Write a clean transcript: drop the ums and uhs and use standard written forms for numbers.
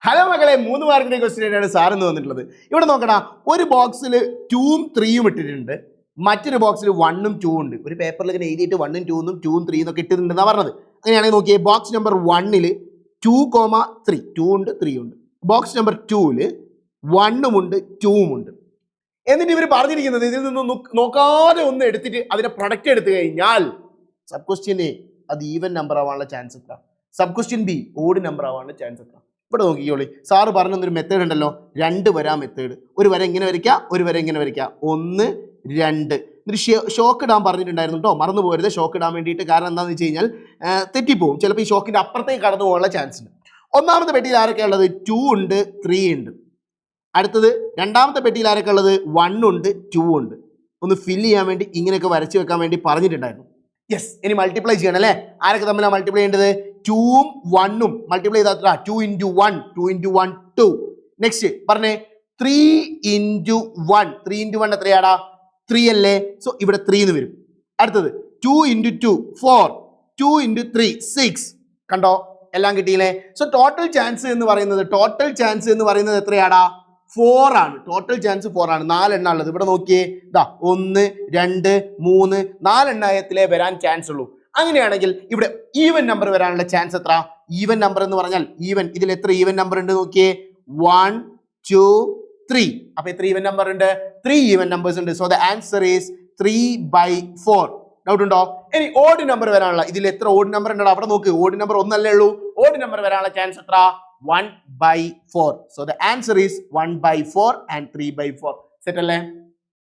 Hello മക്കളെ, 3 മാർക്കിന്റെ question ആയിട്ടാണ് സാർ എന്ന് വന്നിട്ടുള്ളത്. ഇവിടെ നോക്കണ, ഒരു ബോക്സിൽ 2ഉം 3ഉം ഇട്ടിട്ടുണ്ട്, മറ്റൊരു ബോക്സിൽ 1ഉം 2ഉം ഉണ്ട്. ഒരു പേപ്പറിൽ ഇങ്ങനെ എഴുതിയിട്ട് 1ഉം 2ഉം 2ഉം 3ഉം ഒക്കെ ഇട്ടിട്ടുണ്ടെന്നാണ് പറഞ്ഞത്. അങ്ങനെയാണെങ്കിൽ നോക്കിയേ, ബോക്സ് നമ്പർ 1ൽ 2,3 2 ഉണ്ട് 3 ഉണ്ട്. ബോക്സ് നമ്പർ 2ൽ 1ഉം ഉണ്ട് 2ഉം ഉണ്ട്. എന്നിട്ട് ഇവർ പറഞ്ഞിരിക്കുന്നത്, ഇതിൽ നിന്ന് നോക്കാതെ ഒന്ന് എടുത്തിട്ട് അതിന്റെ പ്രൊഡക്റ്റ് എടുത്തു കഴിഞ്ഞാൽ സബ് ക്വസ്റ്റ്യൻ എ അത് ഈവൻ നമ്പർ ആവാനുള്ള ചാൻസ് എത്ര, sub question B odd number ആവാനുള്ള ചാൻസ് എത്ര. ഇവിടെ നോക്കിക്കോളി, സാറ് പറഞ്ഞൊരു മെത്തേഡ് ഉണ്ടല്ലോ, 2 വര മെത്തേഡ്. ഒരു വര ഇങ്ങനെ വരയ്ക്കുക, ഒരു വര ഇങ്ങനെ വരയ്ക്കുക, 1 2. എന്നിട്ട് ഷോക്ക് ഇടാൻ പറഞ്ഞിട്ടുണ്ടായിരുന്നു കേട്ടോ, മറന്നു പോകരുത് ഷോക്ക് ഇടാൻ വേണ്ടിയിട്ട്. കാരണം എന്താണെന്ന് വെച്ച് കഴിഞ്ഞാൽ തെറ്റിപ്പോവും, ചിലപ്പോൾ ഈ ഷോക്കിന്റെ അപ്പുറത്തേക്ക് കടന്നു പോകാനുള്ള ചാൻസ് ഉണ്ട്. ഒന്നാമത്തെ പെട്ടിയിൽ ആരൊക്കെ ഉള്ളത്? 2 ഉണ്ട് 3 ഉണ്ട്. അടുത്തത് രണ്ടാമത്തെ പെട്ടിയിൽ ആരൊക്കെ ഉള്ളത്? 1 ഉണ്ട് 2 ഉണ്ട്. ഒന്ന് ഫില്ല് ചെയ്യാൻ വേണ്ടി ഇങ്ങനെയൊക്കെ വരച്ച് വെക്കാൻ വേണ്ടി പറഞ്ഞിട്ടുണ്ടായിരുന്നു. യെസ്, ഇനി മൾട്ടിപ്ലൈ ചെയ്യണം അല്ലേ? ആരൊക്കെ തമ്മിലാണ് മൾട്ടിപ്ലൈ ചെയ്യേണ്ടത്? 2ഉം 1ഉം മൾട്ടിപ്ലൈ ചെയ്താൽ 2 into 1 2 into 1 2. നെക്സ്റ്റ് പറഞ്ഞേ, 3 into 1 3 into 1 എത്രയാടാ? 3 അല്ലേ? സോ ഇവിടെ 3 എന്ന് വരും. അടുത്തത് 2 into 2 4 2 into 3 6. കണ്ടോ, എല്ലാം കിട്ടിയില്ലേ? സോ ടോട്ടൽ ചാൻസ് എന്ന് പറയുന്നത് എത്രയാടാ? 4 ആണ്. ടോട്ടൽ ചാൻസ് 4 ആണ്. 4 എണ്ണ ഉള്ളത്. ഇവിടെ നോക്കിയേ, ഇതാ 1 2 3 4 എണ്ണത്തിലേ വരാൻ ചാൻസ് ഉള്ളൂ. അങ്ങനെയാണെങ്കിൽ ഇവിടെ ഈവൻ നമ്പർ വരാനുള്ള ചാൻസ് എത്ര? ഈവൻ നമ്പർ എന്ന് പറഞ്ഞാൽ ഈവൻ, ഇതിൽ എത്ര ഈവൻ നമ്പർ ഉണ്ട് നോക്കിയേ? 1 2 3. അപ്പൊ എത്ര ഈവൻ നമ്പർ ഉണ്ട്? 3 ഈവൻ നമ്പേഴ്സ് ഉണ്ട്. So the answer is 3/4. Doubt ഉണ്ടോ? ഇനി ഓഡ് നമ്പർ വരാനുള്ള, ഇതിൽ എത്ര ഓഡ് നമ്പർ ഉണ്ടോ? അവിടെ നോക്ക്, ഓഡ് നമ്പർ ഒന്നല്ലേ ഉള്ളൂ. ഓഡ് നമ്പർ വരാനുള്ള ചാൻസ് എത്ര? 1/4. So the answer is 1/4 and 3/4. Set അല്ലേ?